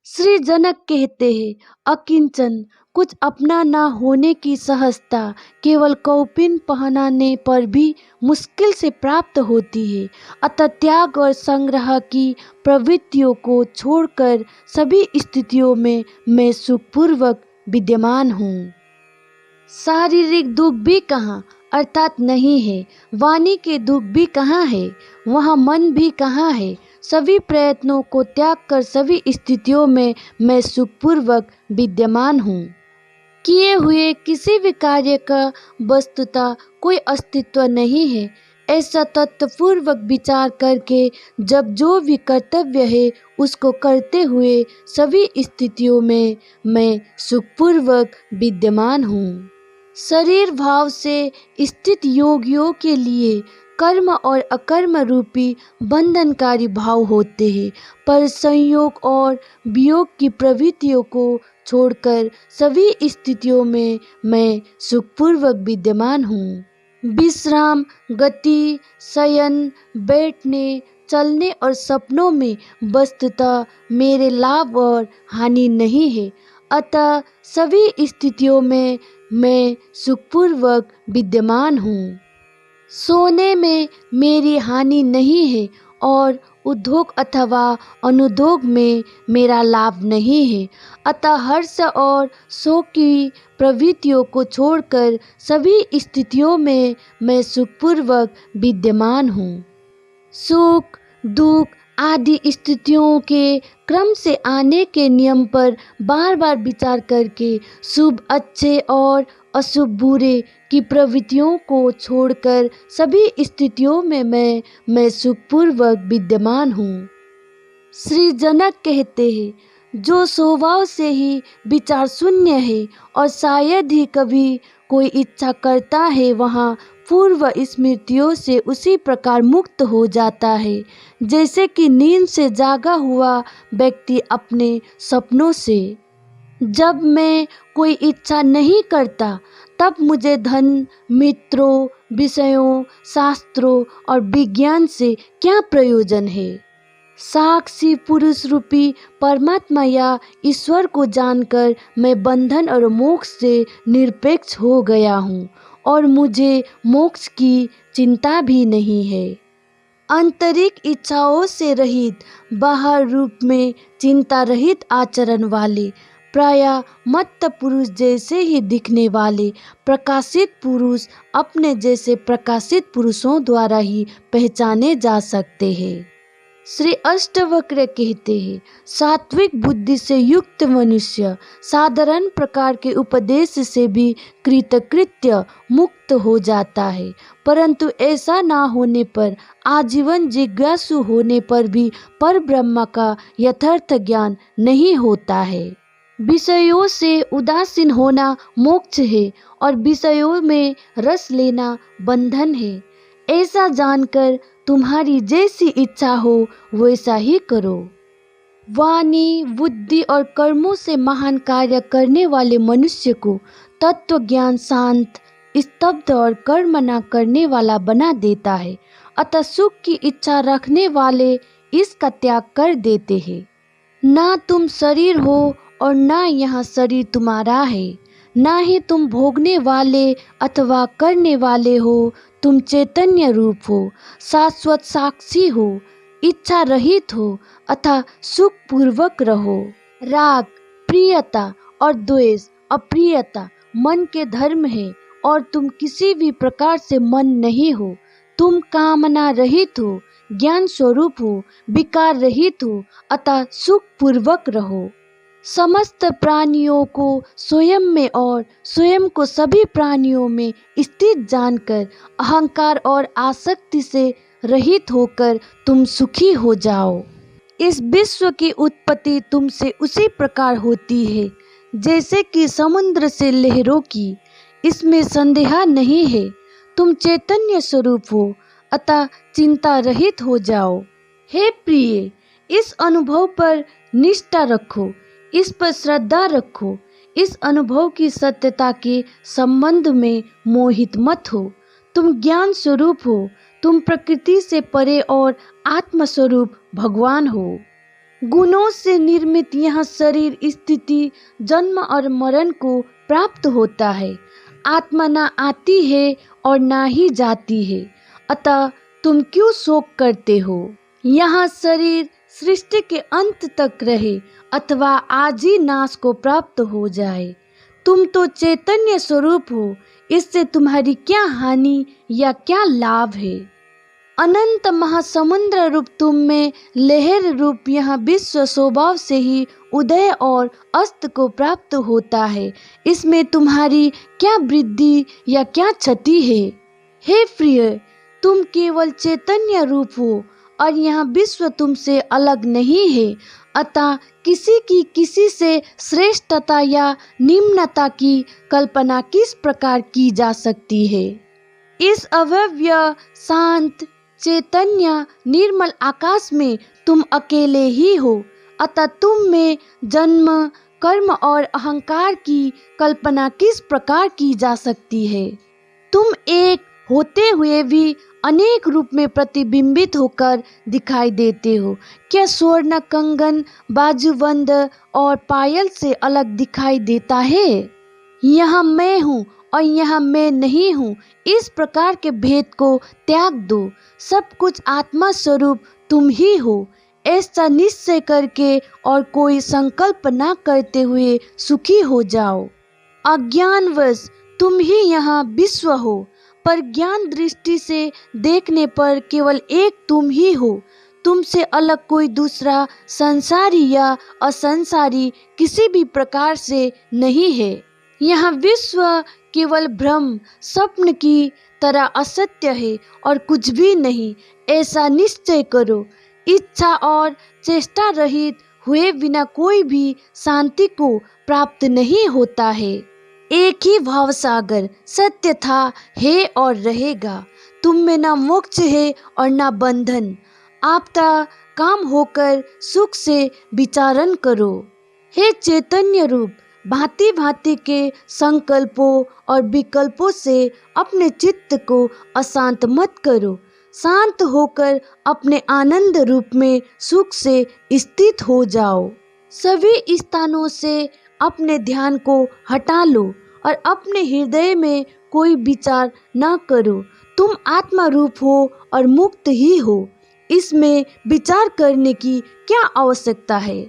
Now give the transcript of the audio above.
श्री जनक कहते हैं, अकिंचन, कुछ अपना ना होने की सहजता केवल कौपीन पहनाने पर भी मुश्किल से प्राप्त होती है। अतः त्याग और संग्रह की प्रवृत्तियों को छोड़कर सभी स्थितियों में मैं सुखपूर्वक विद्यमान हूँ। शारीरिक दुख भी कहाँ, अर्थात नहीं है। वाणी के दुख भी कहाँ है, वहाँ मन भी कहाँ है। सभी प्रयत्नों को त्याग कर सभी स्थितियों में मैं सुखपूर्वक विद्यमान हूँ। किए हुए किसी भी कार्य का वस्तुतः कोई अस्तित्व नहीं है। ऐसा तत्वपूर्वक विचार करके जब जो भी कर्तव्य है उसको करते हुए सभी स्थितियों में मैं सुखपूर्वक विद्यमान हूँ। शरीर भाव से स्थित योगियों के लिए कर्म और अकर्म रूपी बंधनकारी भाव होते हैं, पर संयोग और वियोग की प्रवृत्तियों को छोड़कर सभी स्थितियों में मैं सुखपूर्वक विद्यमान हूँ। विश्राम, गति, शयन, बैठने, चलने और सपनों में वस्तुतः मेरे लाभ और हानि नहीं है। अतः सभी स्थितियों में मैं सुखपूर्वक विद्यमान हूँ। सोने में मेरी हानि नहीं है और उद्योग अथवा अनुद्योग में मेरा लाभ नहीं है। अतः हर्ष और शोक की प्रवृत्तियों को छोड़कर सभी स्थितियों में मैं सुखपूर्वक विद्यमान हूँ। सुख, दुख आदि स्थितियों के क्रम से आने के नियम पर बार बार विचार करके शुभ अच्छे और अशुभ बुरे की प्रवृत्तियों को छोड़कर सभी स्थितियों में मैं सुखपूर्वक विद्यमान हूँ। श्री जनक कहते हैं, जो स्वभाव से ही विचार शून्य है और शायद ही कभी कोई इच्छा करता है, वहाँ पूर्व स्मृतियों से उसी प्रकार मुक्त हो जाता है जैसे कि नींद से जागा हुआ व्यक्ति अपने सपनों से। जब मैं कोई इच्छा नहीं करता तब मुझे धन, मित्रों, विषयों, शास्त्रों और विज्ञान से क्या प्रयोजन है। साक्षी पुरुष रूपी परमात्मा या ईश्वर को जानकर मैं बंधन और मोक्ष से निरपेक्ष हो गया हूँ और मुझे मोक्ष की चिंता भी नहीं है। आंतरिक इच्छाओं से रहित, बाहर रूप में चिंता रहित आचरण वाले, प्रायः मत्त पुरुष जैसे ही दिखने वाले प्रकाशित पुरुष अपने जैसे प्रकाशित पुरुषों द्वारा ही पहचाने जा सकते हैं। श्री अष्टवक्र कहते हैं, सात्विक बुद्धि से युक्त मनुष्य साधारण प्रकार के उपदेश से भी कृतकृत्य मुक्त हो जाता है, परंतु ऐसा ना होने पर आजीवन जिज्ञासु होने पर भी परब्रह्म का यथार्थ ज्ञान नहीं होता है। विषयों से उदासीन होना मोक्ष है और विषयों में रस लेना बंधन है। ऐसा जानकर तुम्हारी जैसी इच्छा हो वैसा ही करो। वाणी, बुद्धि और कर्मों से महान कार्य करने वाले मनुष्य को तत्व ज्ञान शांत, स्तब्ध और कर्म न करने वाला बना देता है। अतः सुख की इच्छा रखने वाले इसका त्याग कर देते हैं। ना तुम शरीर हो और ना यहाँ शरीर तुम्हारा है, ना ही तुम भोगने वाले अथवा करने वाले हो। तुम चैतन्य रूप हो, शाश्वत साक्षी हो, इच्छा रहित हो अथवा सुख पूर्वक रहो। राग, प्रियता और द्वेष, अप्रियता मन के धर्म है और तुम किसी भी प्रकार से मन नहीं हो। तुम कामना रहित हो, ज्ञान स्वरूप हो, विकार रहित हो अतः सुख पूर्वक रहो। समस्त प्राणियों को स्वयं में और स्वयं को सभी प्राणियों में स्थित जानकर अहंकार और आसक्ति से रहित होकर तुम सुखी हो जाओ। इस विश्व की उत्पत्ति तुमसे उसी प्रकार होती है जैसे कि समुद्र से लहरों की, इसमें संदेह नहीं है। तुम चैतन्य स्वरूप हो अतः चिंता रहित हो जाओ। हे प्रिय, इस अनुभव पर निष्ठा रखो, इस पर श्रद्धा रखो। इस अनुभव की सत्यता के संबंध में मोहित मत हो। तुम ज्ञान स्वरूप हो, तुम प्रकृति से परे और आत्म स्वरूप भगवान हो। गुणों से निर्मित यह शरीर स्थिति, जन्म और मरण को प्राप्त होता है। आत्मा ना आती है और ना ही जाती है, अतः तुम क्यों शोक करते हो? यह शरीर सृष्टि के अंत तक रहे अथवा आज ही नाश को प्राप्त हो जाए। तुम तो चैतन्य स्वरूप हो, इससे तुम्हारी क्या हानि या क्या लाभ है? अनंत महासमुद्र रूप तुम में लहर रूप यह विश्व स्वभाव से ही उदय और अस्त को प्राप्त होता है। इसमें तुम्हारी क्या वृद्धि या क्या क्षति है? हे प्रिय, तुम केवल चैतन्य रूप हो और यह विश्व तुमसे अलग नहीं है, अतः किसी की किसी से श्रेष्ठता या निम्नता की कल्पना किस प्रकार की जा सकती है? इस अव्यय शांत चैतन्य निर्मल आकाश में तुम अकेले ही हो, अतः तुम में जन्म, कर्म और अहंकार की कल्पना किस प्रकार की जा सकती है? तुम एक होते हुए भी अनेक रूप में प्रतिबिंबित होकर दिखाई देते हो। क्या स्वर्ण कंगन, बाजूबंद और पायल से अलग दिखाई देता है? यहाँ मैं हूँ और यहाँ मैं नहीं हूँ, इस प्रकार के भेद को त्याग दो। सब कुछ आत्मा स्वरूप तुम ही हो, ऐसा निश्चय करके और कोई संकल्प ना करते हुए सुखी हो जाओ। अज्ञानवश तुम ही यहाँ विश्व हो, पर ज्ञान दृष्टि से देखने पर केवल एक तुम ही हो। तुमसे अलग कोई दूसरा संसारी या असंसारी किसी भी प्रकार से नहीं है। यह विश्व केवल भ्रम, स्वप्न की तरह असत्य है और कुछ भी नहीं, ऐसा निश्चय करो। इच्छा और चेष्टा रहित हुए बिना कोई भी शांति को प्राप्त नहीं होता है। एक ही भाव सागर सत्य था, है और रहेगा। तुम में ना मोक्ष है और ना बंधन। आपका काम होकर सुख से विचारण करो। हे चैतन्य रूप, भांति भांति के संकल्पों और विकल्पों से अपने चित्त को अशांत मत करो। शांत होकर अपने आनंद रूप में सुख से स्थित हो जाओ। सभी स्थानों से अपने ध्यान को हटा लो और अपने हृदय में कोई विचार न करो। तुम आत्मा रूप हो और मुक्त ही हो, इसमें विचार करने की क्या आवश्यकता है?